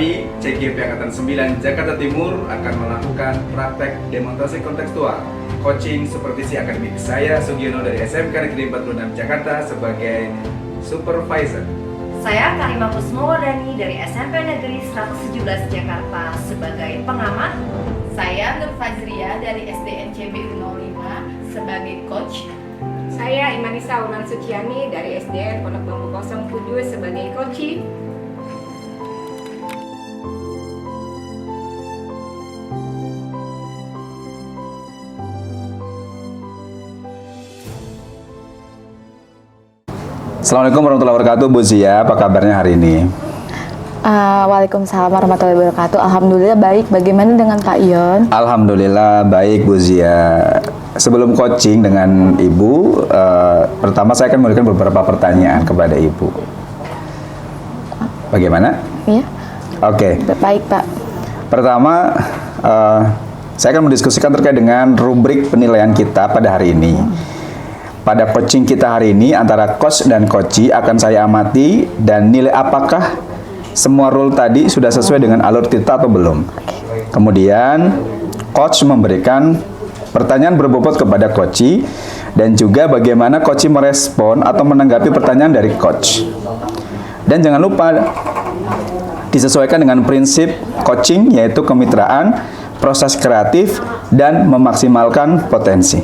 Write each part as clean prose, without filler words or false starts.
kami, CGP Angkatan 9 Jakarta Timur akan melakukan praktek demonstrasi kontekstual coaching supervisi akademik. Saya Sugiono dari SMK Negeri 46 Jakarta sebagai supervisor. Saya Karima Kusmowardani dari SMP Negeri 117 Jakarta sebagai pengamat. Saya Nur Fazria dari SDN CBU 05 sebagai coach. Saya Imanisa Unan Suciani dari SDN Pondok Bambu 07 sebagai coaching. Assalamualaikum warahmatullahi wabarakatuh, Bu Zia. Apa kabarnya hari ini? Waalaikumsalam warahmatullahi wabarakatuh. Alhamdulillah baik. Bagaimana dengan Kak Ion? Alhamdulillah baik, Bu Zia. Sebelum coaching dengan Ibu, pertama saya akan memberikan beberapa pertanyaan kepada Ibu. Bagaimana? Iya. Oke. Baik, Pak. Pertama, saya akan mendiskusikan terkait dengan rubrik penilaian kita pada hari ini. Pada coaching kita hari ini antara coach dan coachee akan saya amati dan nilai apakah semua rule tadi sudah sesuai dengan alur kita atau belum. Kemudian coach memberikan pertanyaan berbobot kepada coachee dan juga bagaimana coachee merespon atau menanggapi pertanyaan dari coach. Dan jangan lupa disesuaikan dengan prinsip coaching yaitu kemitraan, proses kreatif, dan memaksimalkan potensi.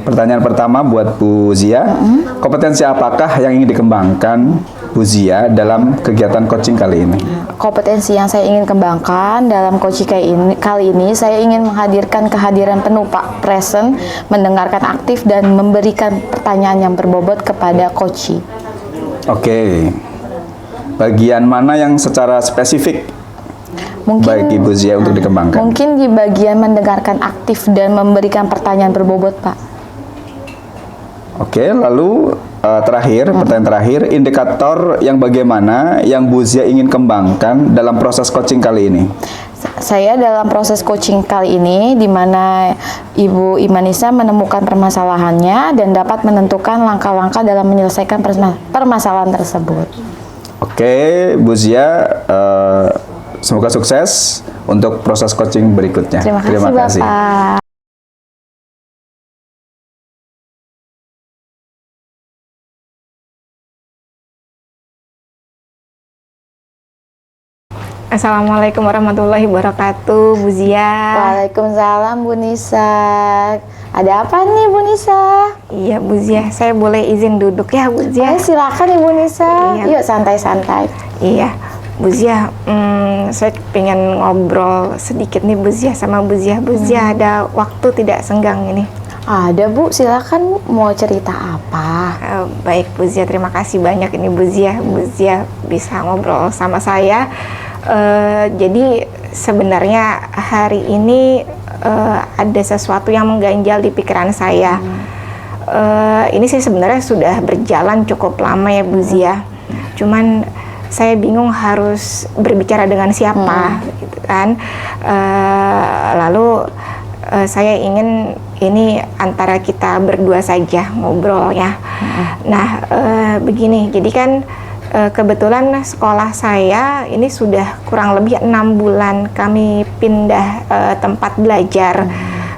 Pertanyaan pertama buat Bu Zia, kompetensi apakah yang ingin dikembangkan Bu Zia dalam kegiatan coaching kali ini? Kompetensi yang saya ingin kembangkan dalam coaching kali ini, saya ingin menghadirkan kehadiran penuh Pak, present, mendengarkan aktif, dan memberikan pertanyaan yang berbobot kepada coachee. Oke. Bagian mana yang secara spesifik bagi Bu Zia untuk dikembangkan? Mungkin di bagian mendengarkan aktif dan memberikan pertanyaan berbobot, Pak. Oke, lalu pertanyaan terakhir, indikator yang bagaimana yang Bu Zia ingin kembangkan dalam proses coaching kali ini? Saya dalam proses coaching kali ini, di mana Ibu Imanisa menemukan permasalahannya dan dapat menentukan langkah-langkah dalam menyelesaikan permasalahan tersebut. Oke, Bu Zia, semoga sukses untuk proses coaching berikutnya. Terima kasih. Bapak. Assalamualaikum warahmatullahi wabarakatuh, Bu Zia. Waalaikumsalam, Bu Nisa. Ada apa nih, Bu Nisa? Iya, Bu Zia, saya boleh izin duduk ya, Bu Zia? Silakan, Ibu Nisa. Iya. Yuk, santai-santai. Iya, Bu Zia, saya pengen ngobrol sedikit nih, Bu Zia, sama Bu Zia. Bu Zia, ada waktu tidak senggang ini? Ada, Bu. Silakan, Bu. Mau cerita apa? Baik, Bu Zia, terima kasih banyak ini, Bu Zia. Bu Zia bisa ngobrol sama saya. Jadi sebenarnya hari ini ada sesuatu yang mengganjal di pikiran saya. Ini sih sebenarnya sudah berjalan cukup lama ya, Bu Zia. Cuman saya bingung harus berbicara dengan siapa, gitu kan. Lalu saya ingin ini antara kita berdua saja ngobrolnya. Nah, begini, jadi kan kebetulan sekolah saya ini sudah kurang lebih 6 bulan kami pindah tempat belajar.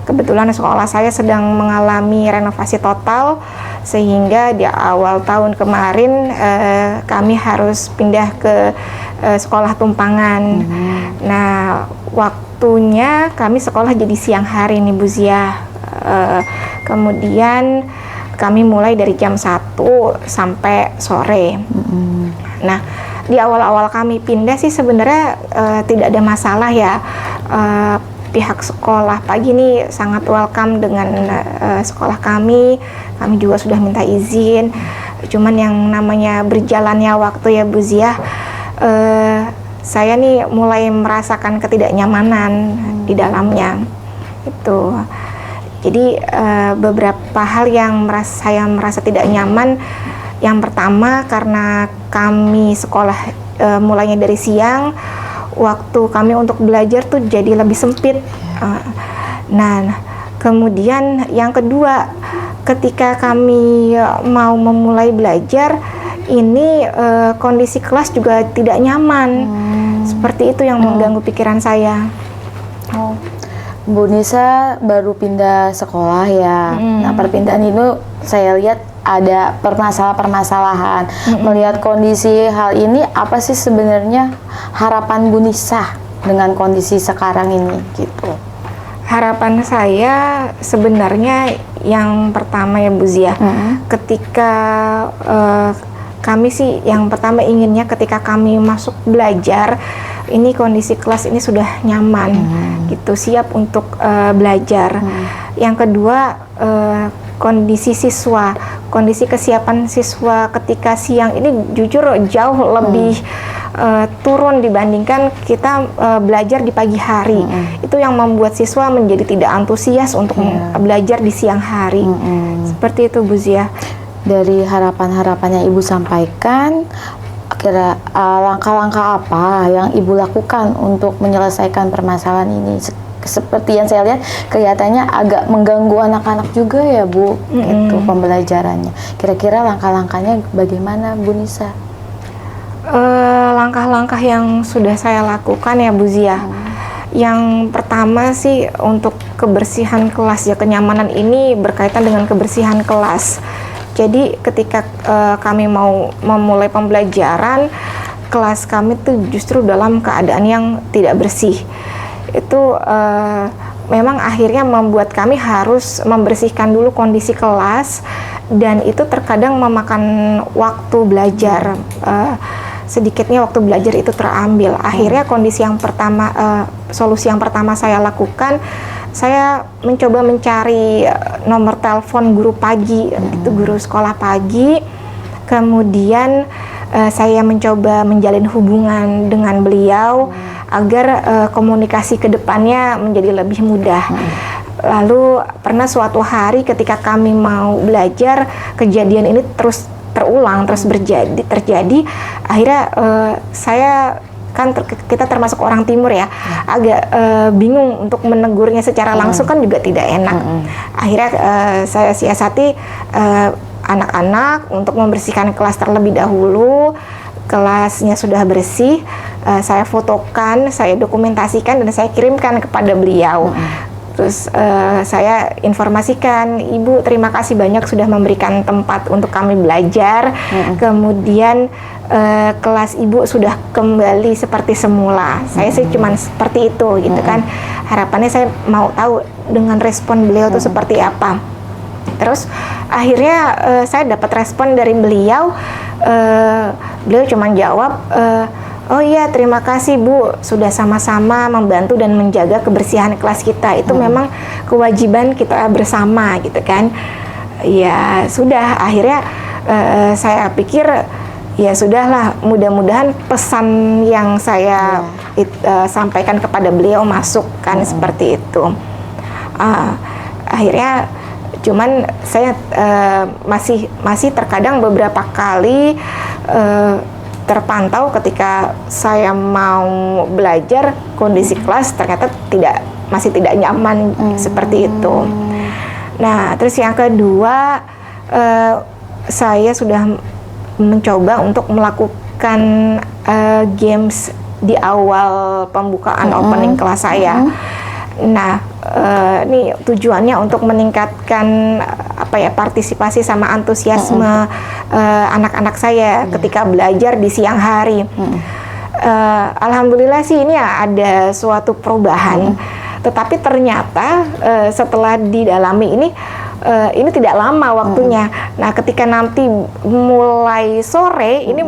Kebetulan sekolah saya sedang mengalami renovasi total, sehingga di awal tahun kemarin kami harus pindah ke sekolah tumpangan. Nah, waktunya kami sekolah jadi siang hari nih, Bu Zia. Kemudian kami mulai dari jam 1 sampai sore. Nah, di awal-awal kami pindah sih sebenarnya tidak ada masalah ya. Pihak sekolah pagi ini sangat welcome dengan sekolah kami. Kami juga sudah minta izin. Cuman yang namanya berjalannya waktu ya, Bu Zia, saya nih mulai merasakan ketidaknyamanan di dalamnya. Itu. Jadi beberapa hal yang saya merasa tidak nyaman. Yang pertama, karena kami sekolah mulainya dari siang, waktu kami untuk belajar tuh jadi lebih sempit. Nah, kemudian yang kedua, ketika kami mau memulai belajar, ini kondisi kelas juga tidak nyaman. Seperti itu yang mengganggu pikiran saya. Oh, Bu Nisa baru pindah sekolah ya. Nah, perpindahan itu saya lihat ada permasalahan. Melihat kondisi hal ini, apa sih sebenarnya harapan Bu Nisa dengan kondisi sekarang ini gitu? Harapan saya sebenarnya yang pertama ya Bu Zia, ketika kami sih yang pertama inginnya ketika kami masuk belajar, ini kondisi kelas ini sudah nyaman, gitu, siap untuk belajar. Yang kedua, kondisi siswa, kondisi kesiapan siswa ketika siang ini jujur jauh lebih turun dibandingkan kita belajar di pagi hari. Itu yang membuat siswa menjadi tidak antusias untuk belajar di siang hari. Seperti itu Bu Zia. Dari harapan-harapan yang Ibu sampaikan, kira langkah-langkah apa yang Ibu lakukan untuk menyelesaikan permasalahan ini? Seperti yang saya lihat, kelihatannya agak mengganggu anak-anak juga ya Bu, itu pembelajarannya. Kira-kira langkah-langkahnya bagaimana Bu Nisa? Langkah-langkah yang sudah saya lakukan ya Bu Zia. Yang pertama sih untuk kebersihan kelas ya, kenyamanan ini berkaitan dengan kebersihan kelas. Jadi ketika kami mau memulai pembelajaran, kelas kami tuh justru dalam keadaan yang tidak bersih. Itu memang akhirnya membuat kami harus membersihkan dulu kondisi kelas, dan itu terkadang memakan waktu belajar. Sedikitnya waktu belajar itu terambil. Akhirnya kondisi yang pertama, solusi yang pertama saya lakukan, saya mencoba mencari nomor telepon guru pagi, itu guru sekolah pagi. Kemudian saya mencoba menjalin hubungan dengan beliau agar komunikasi ke depannya menjadi lebih mudah. Lalu pernah suatu hari ketika kami mau belajar, kejadian ini terus terulang, terus terjadi. Akhirnya saya kan kita termasuk orang timur ya, agak bingung untuk menegurnya secara langsung kan juga tidak enak. Akhirnya saya siasati anak-anak untuk membersihkan kelas terlebih dahulu. Kelasnya sudah bersih, saya fotokan, saya dokumentasikan, dan saya kirimkan kepada beliau. Terus saya informasikan, Ibu terima kasih banyak sudah memberikan tempat untuk kami belajar. Kemudian kelas Ibu sudah kembali seperti semula. Saya sih cuman seperti itu gitu kan. Harapannya saya mau tahu dengan respon beliau itu seperti apa. Terus akhirnya saya dapat respon dari beliau. Beliau cuma jawab, oh iya terima kasih Bu, sudah sama-sama membantu dan menjaga kebersihan kelas kita. Itu memang kewajiban kita bersama gitu kan. Ya sudah, akhirnya saya pikir ya sudahlah, mudah-mudahan pesan yang saya sampaikan kepada beliau masuk kan, seperti itu. Akhirnya cuman saya masih terkadang beberapa kali terpantau ketika saya mau belajar, kondisi kelas ternyata masih tidak nyaman seperti itu. Nah, terus yang kedua, saya sudah mencoba untuk melakukan games di awal pembukaan opening kelas saya. Nah, ini tujuannya untuk meningkatkan partisipasi sama antusiasme anak-anak saya ketika belajar di siang hari. Alhamdulillah sih ini ada suatu perubahan. Tetapi ternyata setelah didalami ini tidak lama waktunya. Nah, ketika nanti mulai sore ini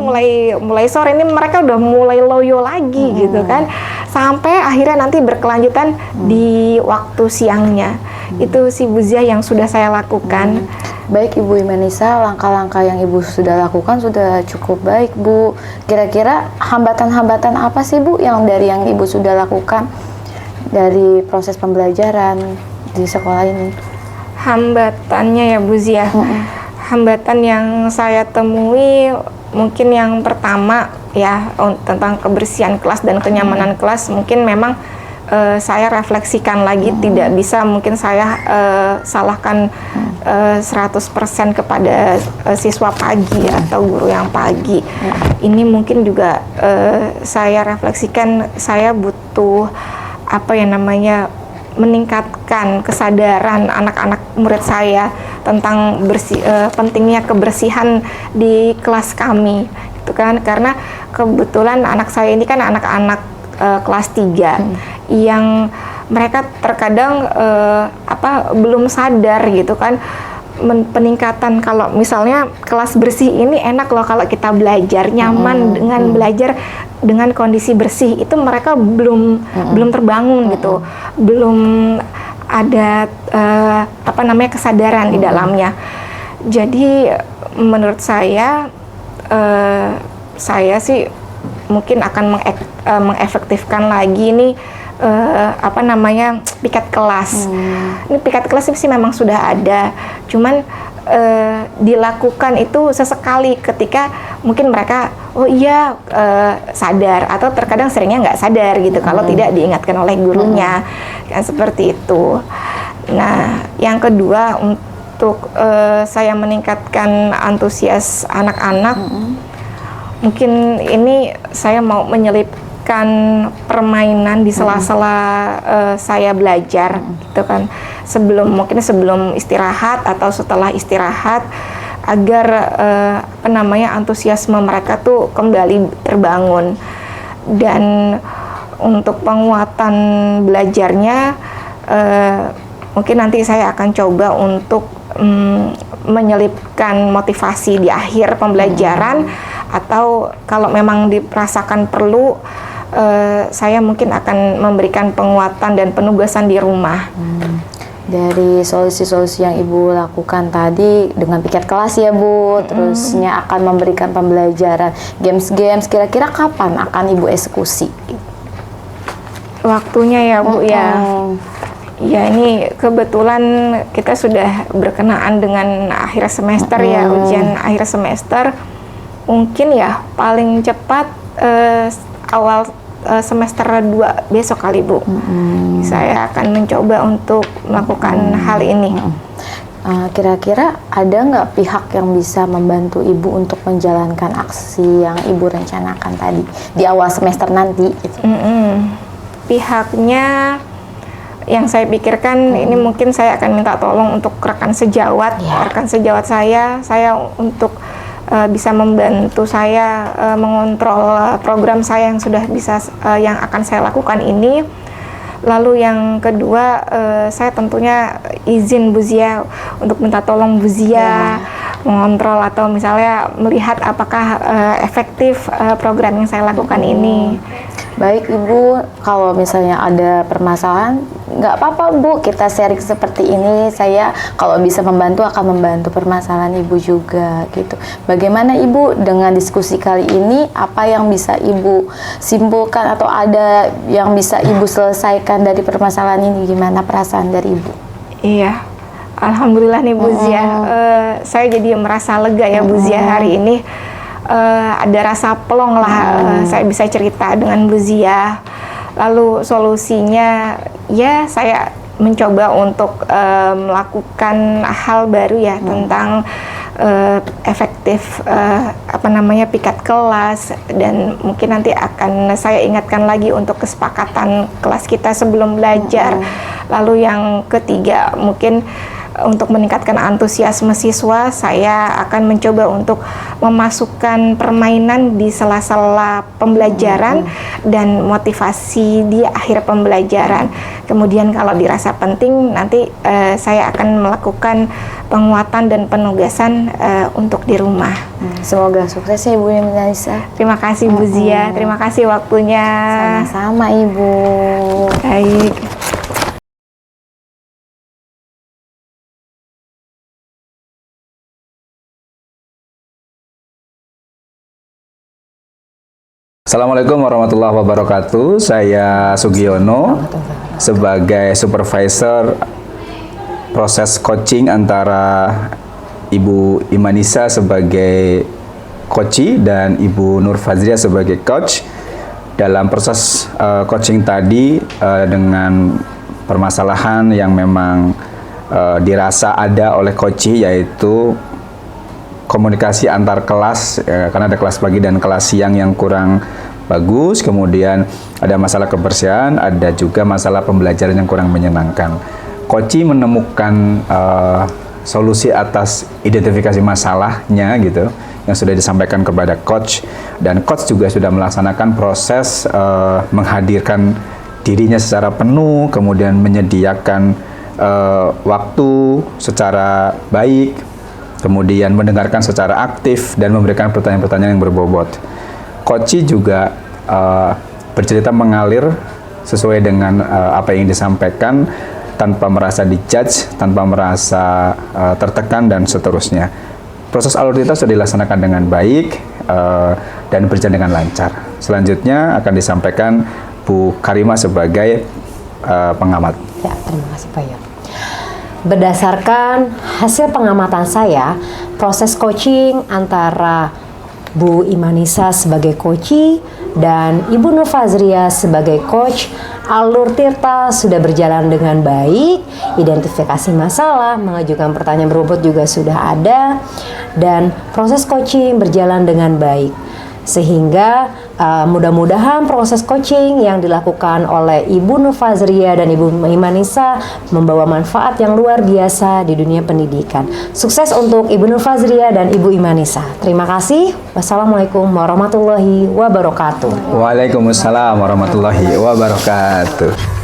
mereka udah mulai loyo lagi gitu kan. Sampai akhirnya nanti berkelanjutan di waktu siangnya. Itu sih Bu Zia yang sudah saya lakukan. Baik Ibu Imanisa, langkah-langkah yang Ibu sudah lakukan sudah cukup baik Bu. Kira-kira hambatan-hambatan apa sih Bu yang Ibu sudah lakukan dari proses pembelajaran di sekolah ini? Hambatannya ya Bu Zia, hambatan yang saya temui mungkin yang pertama ya tentang kebersihan kelas dan kenyamanan kelas. Mungkin memang saya refleksikan lagi, tidak bisa mungkin saya salahkan 100% kepada siswa pagi atau guru yang pagi. Ini mungkin juga saya refleksikan, saya butuh meningkatkan kesadaran anak-anak murid saya tentang pentingnya kebersihan di kelas kami, gitu kan. Karena kebetulan anak saya ini kan anak-anak kelas 3 yang mereka terkadang belum sadar gitu kan, peningkatan. Kalau misalnya kelas bersih ini enak loh kalau kita belajar nyaman dengan belajar dengan kondisi bersih, itu mereka belum terbangun gitu, belum ada kesadaran di dalamnya. Jadi menurut saya sih mungkin akan mengefektifkan lagi nih piket kelas. Ini piket kelas sih memang sudah ada, cuman dilakukan itu sesekali ketika mungkin mereka sadar, atau terkadang seringnya nggak sadar gitu kalau tidak diingatkan oleh gurunya, kan seperti itu. Nah, yang kedua, untuk saya meningkatkan antusias anak-anak, mungkin ini saya mau menyelipkan permainan di sela-sela saya belajar, gitu kan. Sebelum istirahat atau setelah istirahat, agar antusiasme mereka tuh kembali terbangun. Dan untuk penguatan belajarnya, mungkin nanti saya akan coba untuk menyelipkan motivasi di akhir pembelajaran, atau kalau memang dirasakan perlu, saya mungkin akan memberikan penguatan dan penugasan di rumah. Dari solusi-solusi yang Ibu lakukan tadi dengan piket kelas ya Bu, terusnya akan memberikan pembelajaran games-games, kira-kira kapan akan Ibu eksekusi? Waktunya ya Bu ya. Ya, ini kebetulan kita sudah berkenaan dengan akhir semester ya, ujian akhir semester. Mungkin ya paling cepat awal semester 2 besok kali Bu. Saya akan mencoba untuk melakukan hal ini. Kira-kira ada nggak pihak yang bisa membantu Ibu untuk menjalankan aksi yang Ibu rencanakan tadi di awal semester nanti? Gitu. Pihaknya yang saya pikirkan, ini mungkin saya akan minta tolong untuk rekan sejawat, rekan sejawat saya untuk bisa membantu saya mengontrol program saya yang sudah bisa yang akan saya lakukan ini. Lalu yang kedua, saya tentunya izin Bu Zia untuk minta tolong Bu Zia mengontrol atau misalnya melihat apakah efektif program yang saya lakukan ini. Baik Ibu, kalau misalnya ada permasalahan, nggak apa-apa Bu, kita sharing seperti ini. Saya kalau bisa membantu akan membantu permasalahan Ibu juga gitu. Bagaimana Ibu dengan diskusi kali ini? Apa yang bisa Ibu simpulkan atau ada yang bisa Ibu selesaikan dari permasalahan ini? Gimana perasaan dari Ibu? Iya, alhamdulillah nih Bu Zia. Saya jadi merasa lega ya Bu Zia hari ini. Ada rasa plong lah, saya bisa cerita dengan Bu Zia. Lalu solusinya ya saya mencoba untuk melakukan hal baru ya tentang efektif piket kelas, dan mungkin nanti akan saya ingatkan lagi untuk kesepakatan kelas kita sebelum belajar. Lalu yang ketiga, mungkin untuk meningkatkan antusiasme siswa, saya akan mencoba untuk memasukkan permainan di sela-sela pembelajaran dan motivasi di akhir pembelajaran. Kemudian kalau dirasa penting, nanti saya akan melakukan penguatan dan penugasan untuk di rumah. Semoga sukses ya Ibu Imanisa. Terima kasih Bu Zia, terima kasih waktunya. Sama-sama Ibu. Baik. Assalamualaikum warahmatullahi wabarakatuh. Saya Sugiono sebagai supervisor proses coaching antara Ibu Imanisa sebagai coach dan Ibu Nur Fazria sebagai coach. dalam proses coaching tadi dengan permasalahan yang memang dirasa ada oleh coach, yaitu komunikasi antar kelas, karena ada kelas pagi dan kelas siang yang kurang bagus, kemudian ada masalah kebersihan, ada juga masalah pembelajaran yang kurang menyenangkan. Coach menemukan solusi atas identifikasi masalahnya gitu, yang sudah disampaikan kepada coach, dan coach juga sudah melaksanakan proses menghadirkan dirinya secara penuh, kemudian menyediakan waktu secara baik, kemudian mendengarkan secara aktif dan memberikan pertanyaan-pertanyaan yang berbobot. Coach juga bercerita mengalir sesuai dengan apa yang disampaikan, tanpa merasa dijudge, tanpa merasa tertekan dan seterusnya. Proses alur cerita sudah dilaksanakan dengan baik dan berjalan dengan lancar. Selanjutnya akan disampaikan Bu Karima sebagai pengamat. Ya, terima kasih Pak Yon. Berdasarkan hasil pengamatan saya, proses coaching antara Bu Imanisa sebagai coach dan Ibu Nur Fazria sebagai coach, alur Tirta sudah berjalan dengan baik, identifikasi masalah, mengajukan pertanyaan berbobot juga sudah ada, dan proses coaching berjalan dengan baik. Sehingga mudah-mudahan proses coaching yang dilakukan oleh Ibu Nur Fazria dan Ibu Imanisa membawa manfaat yang luar biasa di dunia pendidikan. Sukses untuk Ibu Nur Fazria dan Ibu Imanisa. Terima kasih. Wassalamualaikum warahmatullahi wabarakatuh. Waalaikumsalam warahmatullahi wabarakatuh.